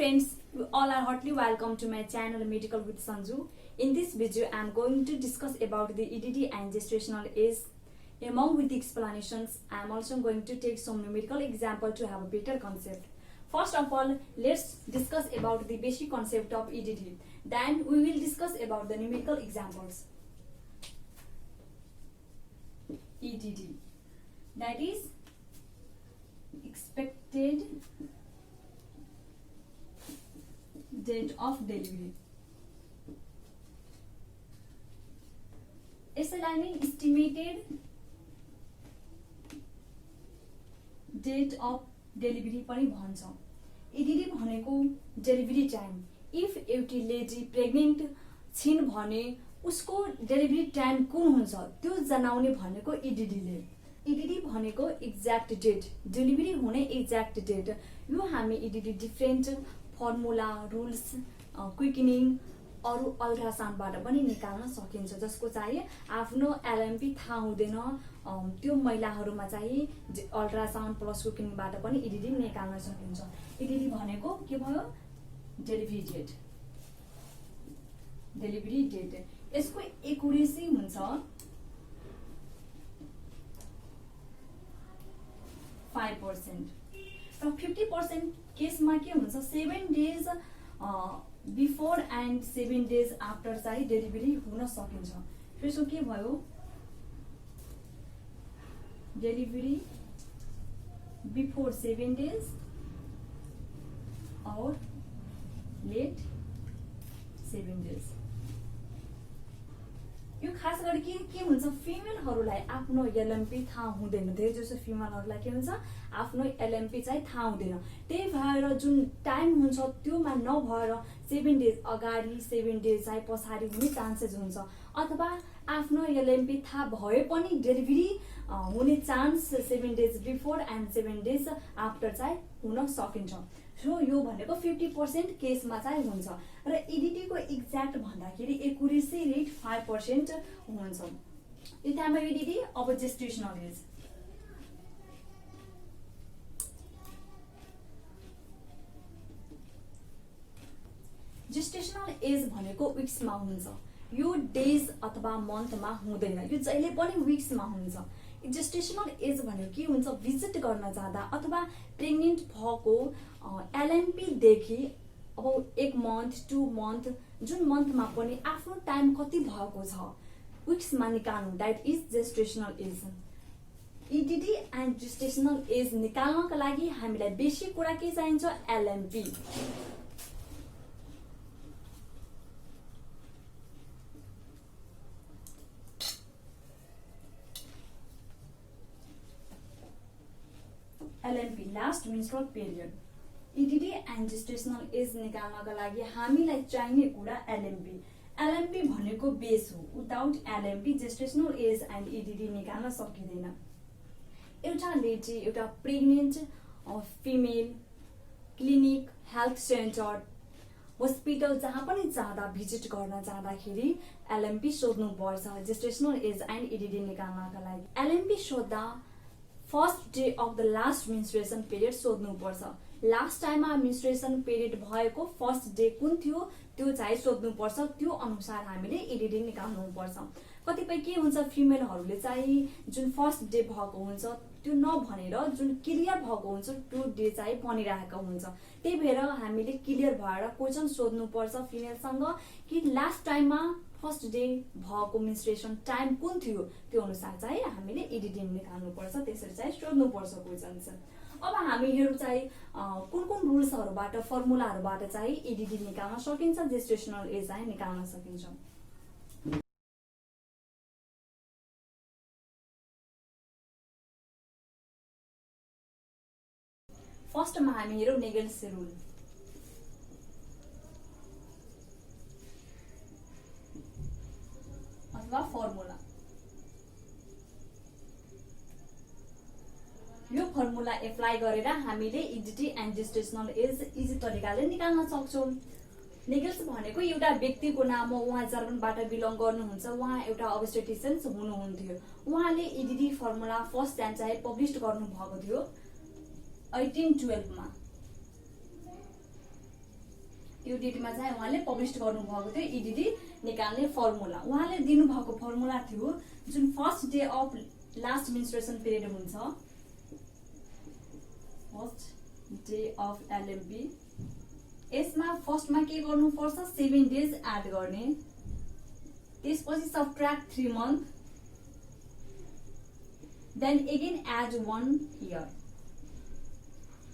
friends, you all are heartily welcome to my channel Medical with Sanju. In this video, I am going to discuss about the EDD and gestational age. Along with the explanations, I am also going to take some numerical example to have a better concept. First of all, let's discuss about the basic concept of EDD. Then we will discuss about the numerical examples. EDD, that is expected date of delivery. यसैलाई नै estimated date of delivery पनि भन्छ. EDD भनेको delivery time. If एउटी lady pregnant छिन् भने उसको delivery time कुन हुन्छ त्यो जनाउने भनेको EDD ले. EDD भनेको एक्ज्याक्ट डेट, डेलिभरी हुने एक्ज्याक्ट डेट. यो हामी EDD different formula, rules, quickening, अरू अल्ट्रासाउन्डबाट पनि निकाल्न सकिन्छ. जसको चाहिँ आफ्नो LMP थाहा हुँदैन त्यो महिलाहरूमा चाहिँ अल्ट्रासाउन्ड प्लस क्विकनिङबाट पनि EDD निकाल्न सकिन्छ. EDD भनेको के भयो? Delivery date. Delivery date. यसको एक्युरेसी हुन्छ 5%. र 50% केसमा के हुन्छ 7 days before and 7 days after चाहिँ डेलिभरी हुन सकिन्छ. त्यसो के भयो? डेलिभरी बिफोर 7 डेज और लेट 7 डेज. यो खास गरी के हुन्छ फिमेलहरूलाई आफ्नो LMP थाहा हुँदैन. धेरै जसो फिमेलहरूलाई के हुन्छ आफ्नो LMP चाहिँ थाहा हुँदैन. त्यही भएर जुन टाइम हुन्छ त्योमा नभएर 7 डेज अगाडि 7 डेज चाहिँ पछाडि हुने चान्सेस हुन्छ. अथवा आफ्नो LMP थाहा भए पनि डेलिभरी हुने chance 7 days before and 7 days after चाहिँ हुन सकिन्छ. सो यो भनेको 50% केसमा चाहिँ हुन्छ. र EDD को एक्ज्याक्ट भन्दाखेरि एक्युरेसी रेट 5% हुन्छ. यो टाइममा EDD. अब जेस्टेशनल एज. जेस्टेशनल एज भनेको विक्समा हुन्छ. यो डेज अथवा मन्थमा हुँदैन. यो जहिले पनि विक्समा हुन्छ. जेस्टेशनल एज भनेको के हुन्छ? भिजिट गर्न जाँदा अथवा प्रेग्नेन्ट भएको LMP देखि अब 1 मन्थ 2 मन्थ जुन मन्थमा पनि आफ्नो टाइम कति भएको छ विक्समा निकाल्नु. That is gestational age. EDD and gestational age निकाल्नका लागि हामीलाई बेसिक कुरा के चाहिन्छ? LMP. LMP last menstrual period. EDD and gestational age निकाल्नका लागि हामीलाई चाहिने कुरा LMP. LMP भनेको बेस हो. Without LMP gestational age and EDD निकाल्न सकिँदैन. एउटा लेडी एउटा pregnant female clinic, health center, hospital जहाँ पनि जाँदा भिजिट गर्न जाँदाखेरि LMP सोध्नु पर्छ जेस्टेशनल एज एन्ड EDD निकाल्नका लागि. LMP सोध्दा first day of the last menstruation period सोध्नु पर्छ. लास्ट टाइममा मेन्स्ट्रुएसन पिरियड भएको फर्स्ट डे कुन थियो त्यो चाहिँ सोध्नु पर्छ. त्यो अनुसार हामीले EDD निकाल्नु पर्छ. कतिपय के हुन्छ फिमेलहरूले चाहिँ जुन फर्स्ट डे भएको हुन्छ त्यो नभनेर जुन क्लियर भएको हुन्छ त्यो डे चाहिँ भनिरहेको हुन्छ. त्यही भएर हामीले क्लियर भएर क्वेसन सोध्नु पर्छ फिमेलसँग कि लास्ट टाइममा फर्स्ट डे भएको मेन्स्ट्रुएसन टाइम कुन थियो त्यो अनुसार चाहिँ हामीले EDD निकाल्नु पर्छ. त्यसरी चाहिँ सोध्नु पर्छ क्वेसन. अब हामीहरू चाहिँ कुन कुन रुल्सहरूबाट फर्मुलाहरूबाट चाहिँ EDD निकाल्न सकिन्छ, जेस्टेशनल एज चाहिँ निकाल्न सकिन्छ. फर्स्टमा हामी हेरौँ नेगल्स रुल. अथवा फर्मुला. यो फर्मुला एप्लाई गरेर हामीले EDD and gestational as easy तरिकाले निकाल्न सक्छौँ. नेगल्स भनेको एउटा व्यक्तिको नाम हो. उहाँ जर्मनबाट बिलोङ गर्नुहुन्छ. उहाँ एउटा अब्स्टेटिशियन हुनुहुन्थ्यो. उहाँले EDD फर्मुला फर्स्ट टाइम चाहिँ पब्लिस गर्नु भएको थियो 1812 मा. त्यो डेटमा चाहिँ उहाँले पब्लिस गर्नुभएको थियो इडिडी निकाल्ने फर्मुला। उहाँले दिनुभएको फर्मुला थियो जुन first day of last menstruation period हुन्छ, फर्स्ट डे अफ एलएमपी, यसमा फर्स्टमा के गर्नुपर्छ 7 डेज एड गर्ने, त्यसपछि subtract 3 month, then again add 1 year.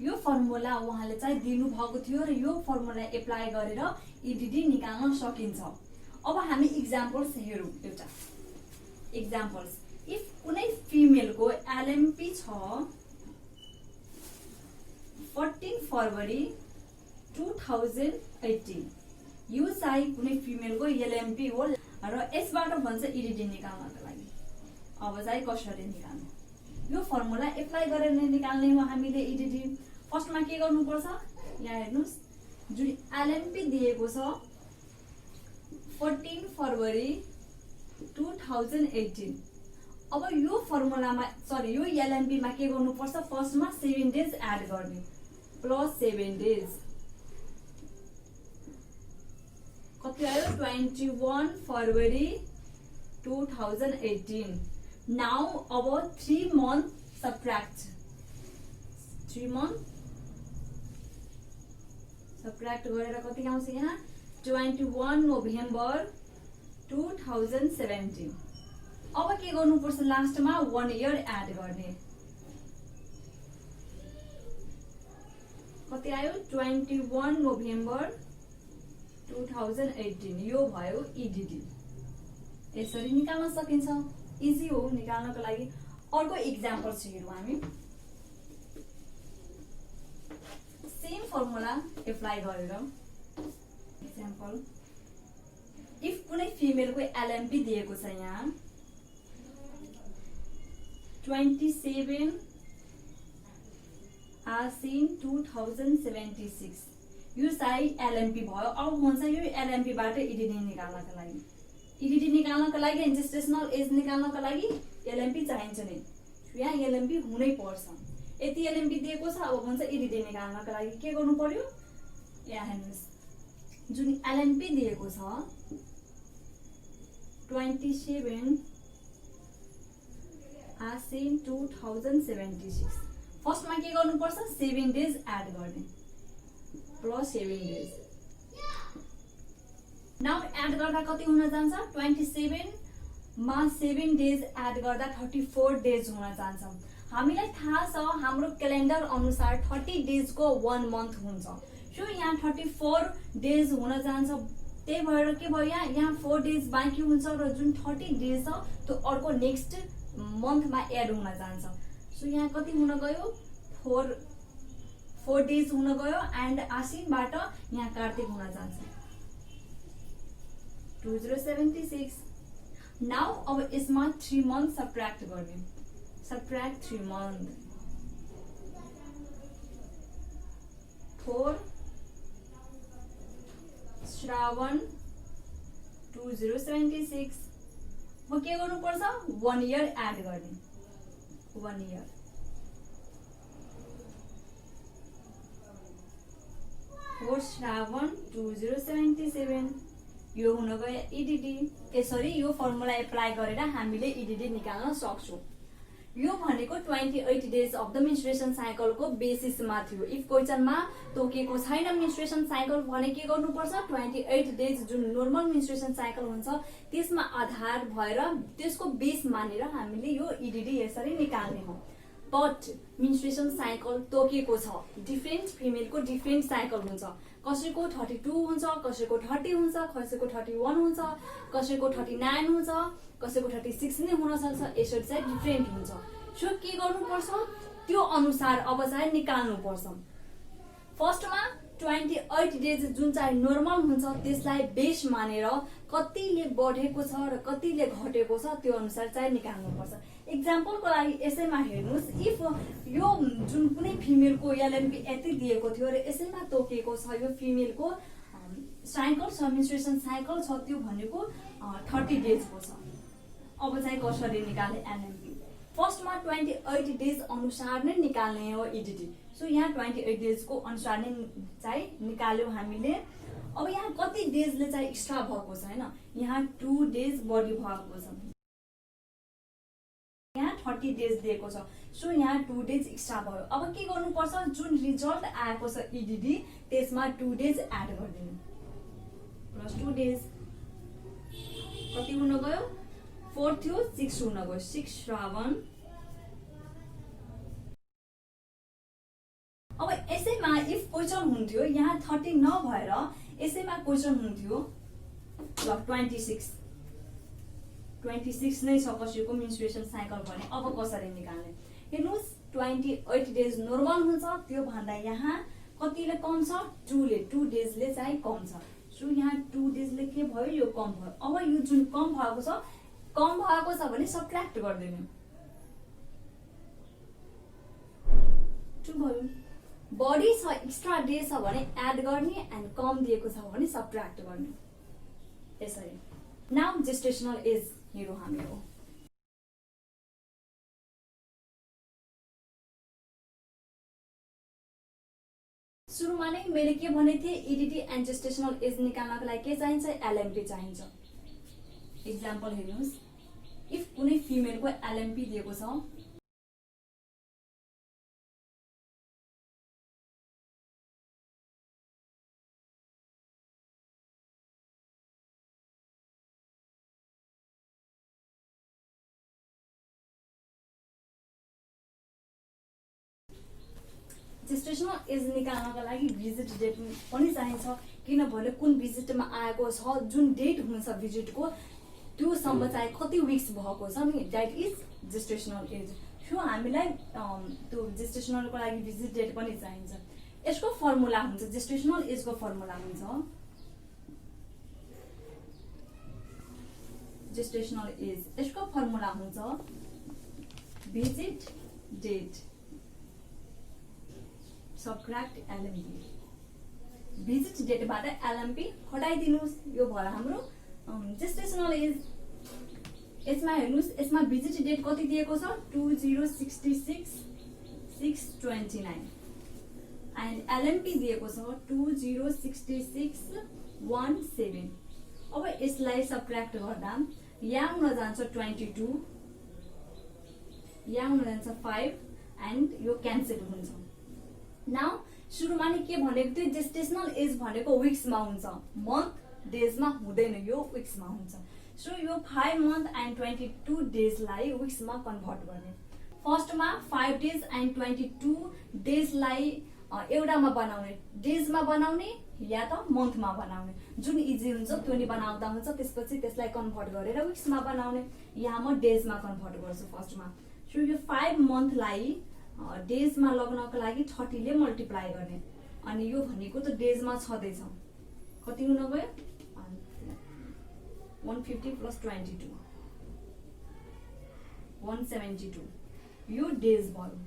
यो फर्मुला उहाँले चाहिँ दिनुभएको थियो र यो फर्मुला एप्लाई गरेर इडिडी निकाल्न सकिन्छ। अब हामी इक्जाम्पल्स हेरौँ। एउटा इक्जाम्पल्स, इफ कुनै फिमेलको एलएमपी छ 14 फरवरी 2018, यो चाहिँ कुनै फिमेलको एलएमपी हो र यसबाट भन्छ इडिडी निकाल्नको लागि। अब चाहिँ कसरी निकाल्ने, यो फर्मुला एप्लाई गरेर निकाल्ने हो हामीले इडिडी। फर्स्टमा के गर्नुपर्छ, यहाँ हेर्नुहोस् जुन एलएमपी दिएको छ 14 फरवरी 2018, अब यो फर्मुलामा यो एलएमपी मा के गर्नुपर्छ, फर्स्टमा 7 डेज एड गर्ने प्लस 7 डेज कति आयो 21 फरवरी 2018। नाउ अब 3 मन्थ सबट्र्याक्ट, 3 मन्थ सबट्र्याक्ट गरेर कति आउँछ यहाँ 21 नोभेम्बर 2017। अब के गर्नुपर्छ, लास्टमा 1 इयर एड गर्ने, कति आयो 21 नोभेम्बर 2018। यो भयो इडिडी। यसरी निकाल्न सकिन्छ, इजी हो निकाल्नको लागि। अर्को इक्जाम्पल हेरौँ हामी। सेम फर्मुला एप्लाई गरेर इक्जाम्पल, इफ कुनै फिमेलको एलएमपी दिएको छ यहाँ 27 आसिन 2076, यो चाहिँ एलएमपी भयो। अब भन्छ यो एलएमपी बाट इडिडी निकाल्नको लागि, इडिडी निकाल्नको लागि जेस्टेसनल एज निकाल्नको लागि एलएमपी चाहिन्छ नि, यहाँ एलएमपी हुनै पर्छ। यति एलएमपी दिएको छ, अब भन्छ इडिडी निकाल्नको लागि के गर्नु पर्यो, यहाँ हेर्नुहोस् जुन एलएमपी दिएको छ 27 आसिन 2076, फर्स्टमा के गर्नुपर्छ 7 डेज एड गर्ने प्लस 7 डेज। नाउ एड गर्दा कति हुन जान्छ, 27 मा 7 डेज एड गर्दा 34 डेज हुन जान्छ। हामीलाई थाहा छ हाम्रो क्यालेन्डर अनुसार 30 डेज को 1 मन्थ हुन्छ, सो यहाँ 34 डेज हुन जान्छ। त्यही भएर के भयो, यहाँ 4 डेज बाँकी हुन्छ र जुन 30 डेज छ त्यो अर्को नेक्स्ट मन्थमा एड हुन जान्छ। सो यहाँ कति हुन गयो 4 डेज हुन गयो एन्ड आसिनबाट यहाँ कार्तिक हुन जान्छ 2076। नाउ अब यसमा 3 मन्थ सबट्र्याक्ट गर्ने, सबट्र्याक्ट 3 मन्थ 4 श्रावण 2076। म के गर्नुपर्छ 1 इयर एड गर्ने, 1 इयर 4 श्रावण 2077। यो हुन गयो इडिडी। यसरी यो फर्मुला एप्लाई गरेर हामीले इडिडी निकाल्न सक्छौं। यो भनेको 28 डेज अफ द मेन्स्ट्रुएसन साइकलको बेसिसमा थियो। इफ क्वेशनमा तोकेको छैन मेन्स्ट्रुएसन साइकल भने के गर्नुपर्छ, 28 डेज जुन नर्मल मेन्स्ट्रुएसन साइकल हुन्छ त्यसमा आधार भएर त्यसको बेस मानेर हामीले यो इडिडी यसरी निकाल्ने हो। बट मेन्स्ट्रुएसन साइकल तोकेको छ, डिफ्रेन्ट फिमेलको डिफ्रेन्ट साइकल हुन्छ। कसैको 32 हुन्छ, कसैको 30 हुन्छ, कसैको 31 हुन्छ, कसैको 39 हुन्छ, कसैको 36 नै हुन सक्छ। यसरी चाहिँ डिफ्रेन्ट हुन्छ। सो के गर्नुपर्छ, त्यो अनुसार अब चाहिँ निकाल्नु पर्छ। फर्स्टमा 28 डेज जुन चाहिँ नर्मल हुन्छ त्यसलाई बेस मानेर कतिले बढेको छ र कतिले घटेको छ त्यो अनुसार चाहिँ निकाल्नु पर्छ। एक्जाम्पलको लागि यसैमा हेर्नुस्, इफ यो जुन कुनै फिमेलको एलएमपी यति दिएको थियो र यसैमा तोकेको छ यो फिमेलको साइकल छ, मेन्स्ट्रुएसन साइकल छ, त्यो भनेको 30 डेजको छ। अब चाहिँ कसरी निकाल्ने एलएमपी, फर्स्टमा 28 डेज अनुसार नै निकाल्ने हो इडिडी। सो यहाँ 28 डेजको अनुसार नै चाहिँ निकाल्यौ हामीले। अब यहाँ कति डेजले चाहिँ एक्स्ट्रा भएको छ हैन, यहाँ 2 डेज बढी भएको छ, यहाँ 30 डेज दिएको छ। सो यहाँ 2 डेज एक्स्ट्रा भयो। अब के गर्नुपर्छ, जुन रिजल्ट आएको छ इडिडी त्यसमा 2 डेज एड गरिदिनु, प्लस 2 डेज कति हुन गयो, 4 थियो 6 हुन गयो, 6 श्रावण। अब यसैमा इफ क्वेसन हुन्थ्यो यहाँ 30 नभएर यसैमा क्वेसन हुन्थ्यो ल 26 नै छ कसैको मेन्स्ट्रुएसन साइकल भने, अब कसरी निकाल्ने हेर्नुस्, 28 डेज नर्मल हुन्छ, त्यो भन्दा यहाँ कतिले कम छ, 2 डेजले चाहिँ कम छ। सो यहाँ 2 डेजले के भयो, यो कम भयो। अब यो जुन कम भएको छ भने सबट्र्याक्ट गरिदिनु, 2 भयो। बढी छ एक्स्ट्रा डे छ भने एड गर्ने एन्ड कम दिएको छ भने सबट्र्याक्ट गर्ने, यसरी। नाउ जेस्टेशनल एज हेरौँ हामीहरू। सुरुमा नै मैले के भनेको थिएँ, इडिडी एन्ड जेस्टेशनल एज निकाल्नको लागि के चाहिन्छ, एलएमपी चाहिन्छ। इक्जाम्पल हेर्नुहोस्, इफ कुनै फिमेलको एलएमपी दिएको छ, जेस्टेशनल एज निकाल्नको लागि भिजिट डेट पनि चाहिन्छ, किनभने कुन भिजिटमा आएको छ, जुन डेट हुन्छ भिजिटको त्योसम्म चाहिँ कति विक्स भएको छ नि, that is gestational as. So हामीलाई त्यो जेस्टेशनलको लागि भिजिट डेट पनि चाहिन्छ। यसको फर्मुला हुन्छ, जेस्टेशनल एजको फर्मुला हुन्छ, जेस्टेशनल एज यसको फर्मुला हुन्छ visit date subtract LMP. Visit डेटबाट एलएमपी हटाइदिनुहोस्, यो भयो हाम्रो जेस्टेशनल एज। यसमा हेर्नुहोस्, यसमा भिजिट डेट कति दिएको छ, 2066 629 एन्ड एलएमपी दिएको छ 2066 17। अब यसलाई सबट्र्याक्ट गर्दा यहाँ हुन जान्छ 22, यहाँ हुन जान्छ 5 एन्ड यो क्यान्सल हुन्छ। नाउ सुरुमा नै के भनेको थियो, जेस्टेशनल एज भनेको विक्समा हुन्छ, मन्थ डेजमा हुँदैन, यो विक्समा हुन्छ। सो यो 5 मन्थ एन्ड 22 डेजलाई विक्समा कन्भर्ट गर्ने। फर्स्टमा 5 डेज एन्ड 22 डेजलाई एउटामा बनाउने, डेजमा बनाउने या त मन्थमा बनाउने, जुन इजी हुन्छ त्यो नि बनाउँदा हुन्छ। त्यसपछि त्यसलाई कन्भर्ट गरेर विक्समा बनाउने, यहाँ म डेजमा कन्भर्ट गर्छु फर्स्टमा। सो यो 5 मन्थलाई डेजमा लग्नको लागि 30 ले मल्टिप्लाई गर्ने, अनि यो भनेको त डेजमा छँदैछ, कति हुन गयो 150 प्लस 22 172, यो डेज भयो।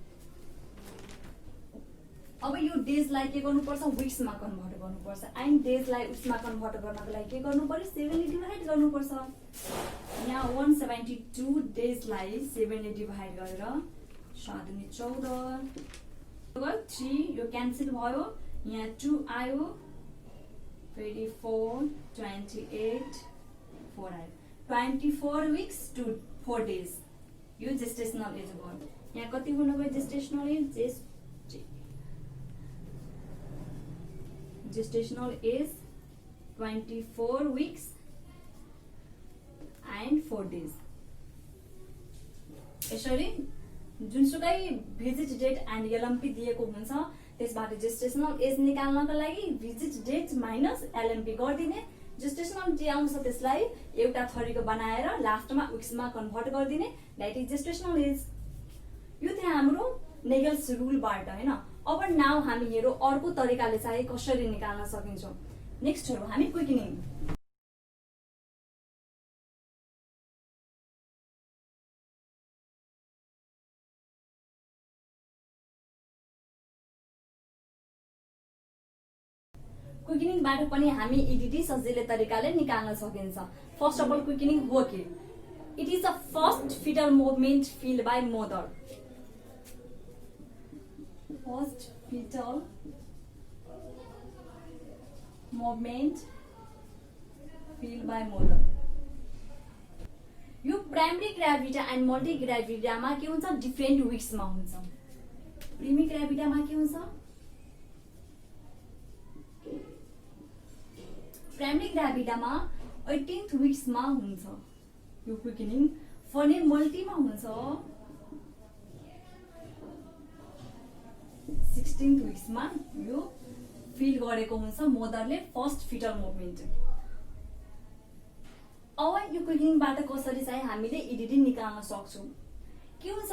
अब यो डेजलाई के गर्नुपर्छ, विक्समा कन्भर्ट गर्नुपर्छ एन्ड डेजलाई विक्समा कन्भर्ट गर्नको लागि के गर्नु पर्यो, 7 ले डिभाइड गर्नुपर्छ। यहाँ 172 डेजलाई 7 ले डिभाइड गरेर 7 दुनी 14 3, यो क्यान्सल भयो, यहाँ 2 आयो, फेरि 4 28 4 आयो, 24 विक्स 4 डेज, यो जेस्टेशनल एज भयो। यहाँ कति हुन गयो gestational age, gestational age 24 weeks and 4 days. यसरी जुनसुकै भिजिट डेट एन्ड एलएमपी दिएको हुन्छ त्यसबाट जेस्टेशनल एज निकाल्नको लागि भिजिट डेट माइनस एलएमपी गरिदिने, जेस्टेशनल जे आउँछ त्यसलाई एउटा थरीको बनाएर लास्टमा विक्समा कन्भर्ट गरिदिने, द्याट इज जेस्टेशनल एज। यो थियो हाम्रो नेगल्स रुलबाट हैन। अब नाउ हामी हेरौँ अर्को तरिकाले चाहिँ कसरी निकाल्न सकिन्छ। नेक्स्ट हेरौँ हामी क्विकनिङ। क्विकनिङबाट पनि हामी इडिडी सजिलै तरिकाले निकाल्न सकिन्छ। फर्स्ट अफ अल क्विकनिङ हो के, it is a first fetal movement feel by mother. First fetal moment feel by mother. यो प्राइमरी ग्राभिटा एन्ड मल्टी ग्राभिटामा के हुन्छ, डिफ्रेन्ट विक्समा हुन्छ। प्राइमरी ग्राभिटामा के हुन्छ, प्राइमरी ग्राभिटामा 18th विक्समा हुन्छ यो क्विकनिङ। भने मल्टीमा हुन्छ 16th विक्समा यो फिल गरेको हुन्छ मदरले फर्स्ट फिटल मुभमेन्ट। अब यो क्विकनिङबाट कसरी चाहिँ हामीले इडिडी निकाल्न सक्छौँ। के हुन्छ,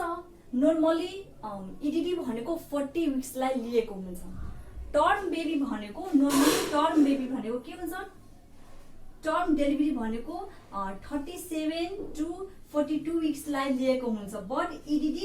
नर्मली इडिडी भनेको 40 विक्सलाई लिएको हुन्छ। टर्म बेबी भनेको नर्मली टर्म बेबी भनेको के हुन्छ, टर्म डेलिभरी भनेको 37 to 42 विक्सलाई लिएको हुन्छ। बट इडिडी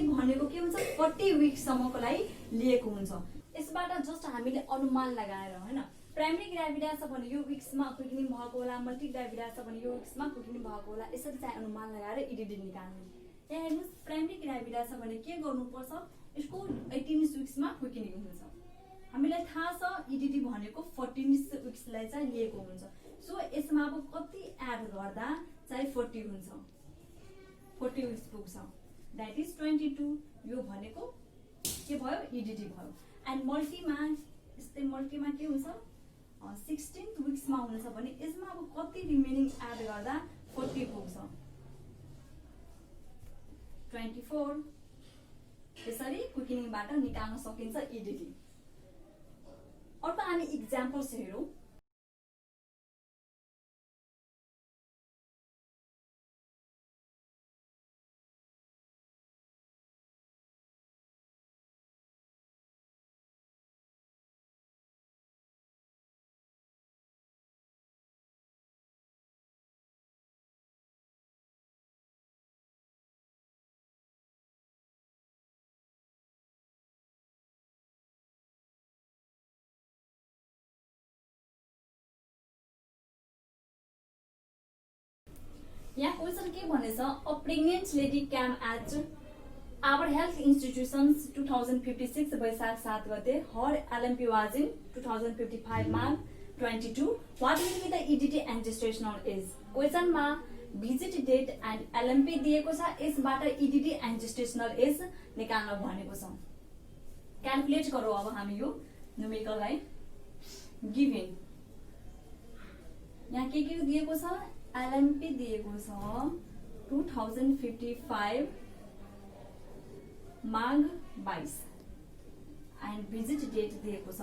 भनेको के हुन्छ, 40 विक्ससम्मको लागि लिएको हुन्छ। यसबाट जस्ट हामीले अनुमान लगाएर हैन, प्राइमरी ग्राभिटा छ भने यो विक्समा क्विकनिङ भएको होला, मल्टी ग्राभिटा छ भने यो विक्समा क्विकनिङ भएको होला, यसरी चाहिँ अनुमान लगाएर इडिडी निकाल्ने। यहाँ हेर्नुहोस्, प्राइमरी ग्राभिटा छ भने के गर्नुपर्छ, यसको 18th विक्समा क्विकनिङ हुन्छ। हामीलाई थाहा छ इडिडी भनेको 14th विक्सलाई चाहिँ लिएको हुन्छ। सो यसमा अब कति एड गर्दा चाहिँ 40 हुन्छ, 40 विक्स पुग्छ, द्याट इज 22। यो भनेको के भयो, इडिडी भयो। एन्ड मल्टीमा यस्तै मल्टीमा के हुन्छ, 16th विक्समा हुन्छ भने यसमा अब कति रिमेनिङ एड गर्दा 40 पुग्छ, 24। यसरी क्विकनिङबाट निकाल्न सकिन्छ इडिडी। अर्को हामी इक्जाम्पल्स हेरौँ। यहाँ क्वेसन के भनेछ, a pregnant lady came at our health institutions 2056 वैशाख 7 गते। Her LMP was in 2055 March 22। What will be the EDD and gestational age. क्वेसनमा भिजिट डेट एन्ड एलएमपी दिएको छ, यसबाट इडिटी एन्ड जेस्टेशनल एज निकाल्न भनेको छ। क्याल्कुलेट गरौँ अब हामी यो न्युमेरिकललाई। गिभन यहाँ के दिएको छ, एलएमपी दिएको छ 2055 माघ 22 एन्ड भिजिट डेट दिएको छ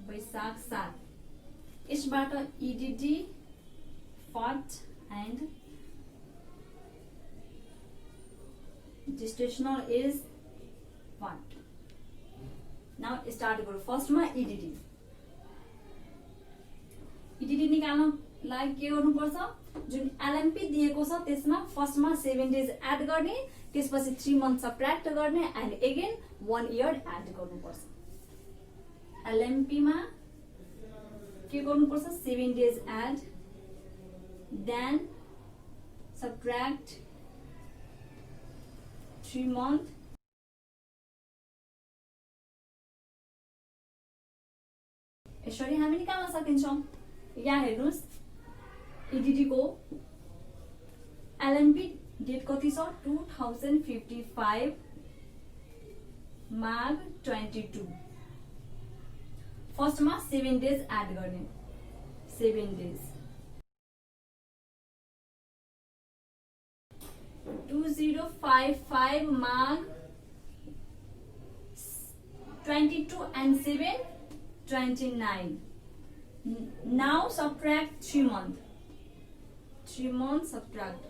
वैशाख 7। यसबाट इडिडी फट and gestational is what? Now start गरौँ। फर्स्टमा इडिडी निकाल्न लागि के गर्नुपर्छ, जुन एलएमपी दिएको छ त्यसमा फर्स्टमा 7 डेज एड गर्ने, त्यसपछि 3 मन्थ सबट्र्याक्ट गर्ने एन्ड अगेन 1 इयर एड गर्नुपर्छ। एलएमपीमा के गर्नुपर्छ, 7 days add, then subtract 3 month, यसरी हामी निकाल्न सकिन्छौँ। यहाँ हेर्नुहोस्, इडिडी को एलएमपी डेट कति छ, 2055 माघ 22। फर्स्टमा 7 डेज एड गर्ने, 7 डेज 2055 माघ 22 and 7 29. Now subtract 3 months. 3 months subtract.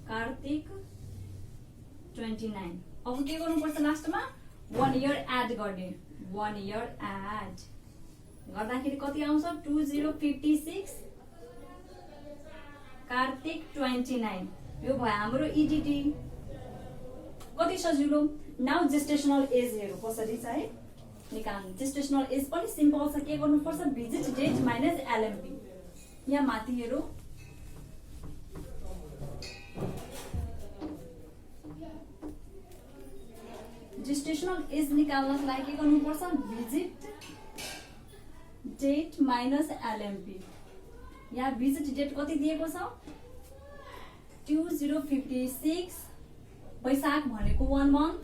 कार्तिक 29। अब के गर्नुपर्छ, लास्टमा 1 इयर एड गर्ने, 1 इयर एड गर्दाखेरि कति आउँछ, 2056 कार्तिक 29। यो भयो हाम्रो इडिडी। कति सजिलो, नाउ जेस्टेसनल एज हेरौँ कसरी चाहिँ निकाल्नु। जेस्टेसनल एज पनि सिम्पल छ, के गर्नुपर्छ भिजिट डेट माइनस एलएमपी। यहाँ माथि हेरौँ जेस्टेसनल एज निकाल्नको लागि के गर्नुपर्छ भिजिट डेट माइनस एलएमपी। यहाँ भिजिट डेट कति दिएको छ 2056, वैशाख भनेको 1 month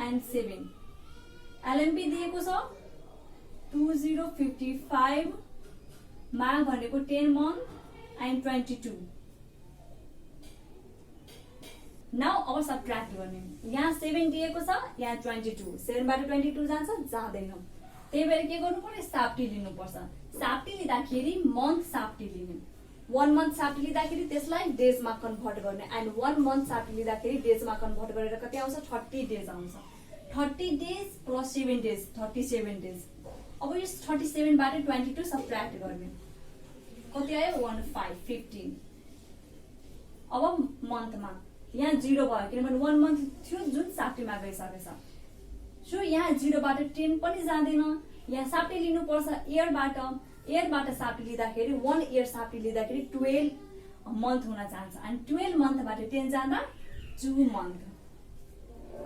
and 7, एलएमपी दिएको छ 2055, माघ भनेको 10 month and 22। नाउ अब सबट्र्याक्ट गर्ने। यहाँ 7 दिएको छ, यहाँ 22, 7 बाट 22 जान्छ जाँदैन, त्यही भएर के गर्नु पर्यो साप्टी लिनुपर्छ। साप्टी लिँदाखेरि मन्थ साप्टी लिने, 1 month साप्टी लिँदाखेरि त्यसलाई डेजमा कन्भर्ट गर्ने, एन्ड 1 month साप्टी लिँदाखेरि डेजमा कन्भर्ट गरेर कति आउँछ 30 डेज आउँछ। 30 डेज प्लस 7 डेज 37 डेज। अब यो 37 बाट 22 सबट्र्याक्ट गर्ने, कति आयो 15। अब मन्थमा यहाँ 0 भयो किनभने 1 month थियो जुन साप्टीमा गइसकेछ। सो यहाँ 0 बाट 10 पनि जाँदैन, यहाँ साप्टी लिनुपर्छ इयरबाट। इयरबाट साप्टी लिँदाखेरि 1 year साप्टी लिँदाखेरि 12 month हुन जान्छ, अनि 12 monthबाट 10 जाँदा 2 month,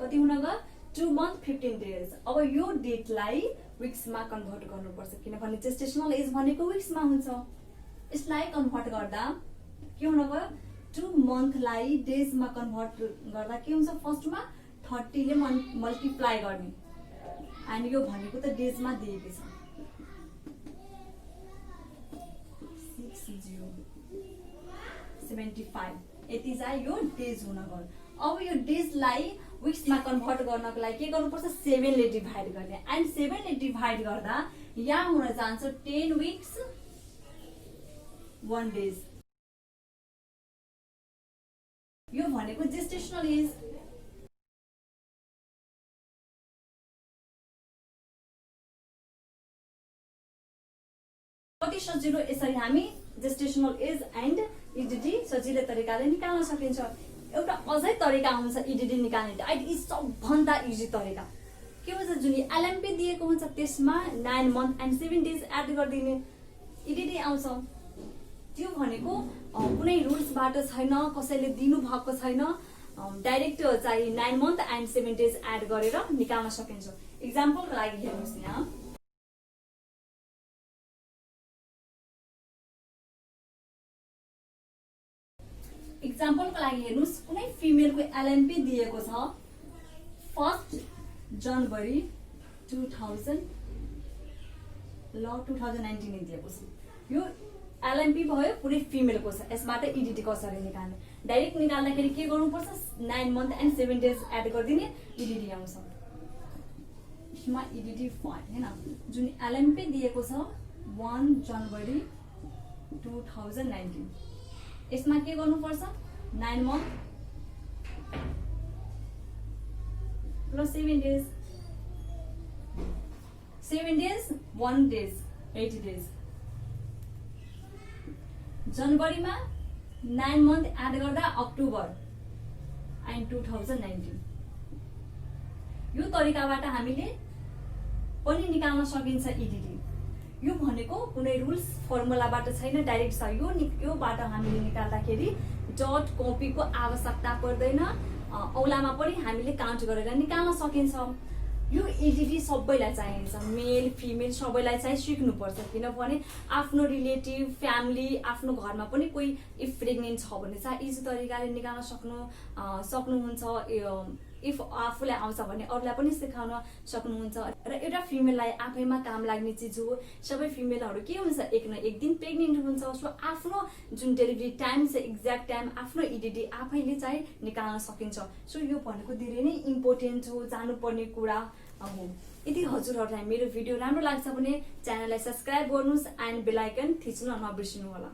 कति हुन गयो 2 month 15 days। अब यो डेटलाई विक्समा कन्भर्ट गर्नुपर्छ किनभने जेस्टेसनल एज भनेको विक्समा हुन्छ। यसलाई कन्भर्ट गर्दा के हुन गयो 2 monthलाई डेजमा कन्भर्ट गर्दा के हुन्छ फर्स्टमा 30 ले मल्टिप्लाई गर्ने, अनि यो भनेको त डेजमा दिएको छ 6075, यति चाहिँ यो डेज हुन गयो। अब यो डेजलाई विक्समा कन्भर्ट गर्नको लागि के गर्नुपर्छ 7 ले डिभाइड गर्ने, एन्ड 7 ले डिभाइड गर्दा यहाँ हुन जान्छ 10 weeks 1 days। यो भनेको जेस्टेसनल एज। कति सजिलो यसरी हामी जेस्टेसनल एज एन्ड इडिडी सजिलो तरिकाले निकाल्न सकिन्छ। एउटा अझै तरिका हुन्छ इडिडी निकाल्ने, इट इज सबभन्दा इजी तरिका। के हुन्छ जुन एलएमपी दिएको हुन्छ त्यसमा 9 month and 7 days एड गरिदिने इडिडी आउँछ। त्यो भनेको कुनै रुल्सबाट छैन, कसैले दिनु भएको छैन, डाइरेक्ट चाहिँ 9 month and 7 days एड गरेर निकाल्न सकिन्छ। इक्जाम्पलको लागि हेर्नुहोस् यहाँ कुनै फिमेलको एलएमपी दिएको छ 1 January 2000 ल 2019 दिएको छ। यो एलएमपी भयो कुनै फिमेलको छ, यसबाट इडिडी कसरी निकाल्ने डाइरेक्ट निकाल्दाखेरि के गर्नुपर्छ 9 month and 7 days एड गरिदिने इडिडी आउँछ। यसमा इडिडी 5 हैन, जुन एलएमपी दिएको छ 1 January 2019, यसमा के गर्नुपर्छ 9 month plus 7 days, 7 days 1 days 80 days। जनवरीमा 9 month एड गर्दा अक्टोबर एन्ड 2019। यो तरिकाबाट हामीले पनि निकाल्न सकिन्छ इडिडी। यो भनेको कुनै रुल्स फर्मुलाबाट छैन, डाइरेक्ट छ। योबाट हामीले निकाल्दाखेरि डट कपीको आवश्यकता पर्दैन, औलामा पनि हामीले काउन्ट गरेर निकाल्न सकिन्छ। यो इडिडी सबैलाई चाहिन्छ, मेल फिमेल सबैलाई चाहिँ सिक्नुपर्छ किनभने आफ्नो रिलेटिभ फ्यामिली आफ्नो घरमा पनि कोही इफ प्रेग्नेन्ट छ भने चाहिँ इजी तरिकाले निकाल्न सक्नुहुन्छ। इफ आफूलाई आउँछ भने अरूलाई पनि सिकाउन सक्नुहुन्छ। र एउटा फिमेललाई आफैमा काम लाग्ने चिज हो। सबै फिमेलहरू के हुन्छ एक न एक दिन प्रेग्नेन्ट हुन्छ। सो आफ्नो जुन डेलिभरी टाइम छ एक्ज्याक्ट टाइम आफ्नो इडिडी आफैले चाहिँ निकाल्न सकिन्छ। सो यो भनेको धेरै नै इम्पोर्टेन्ट हो, जानुपर्ने कुरा हो। यदि हजुरहरूलाई मेरो भिडियो राम्रो लाग्छ भने च्यानललाई सब्स्क्राइब गर्नुहोस् एन्ड बेल आइकन थिच्न नबिर्सिनु होला।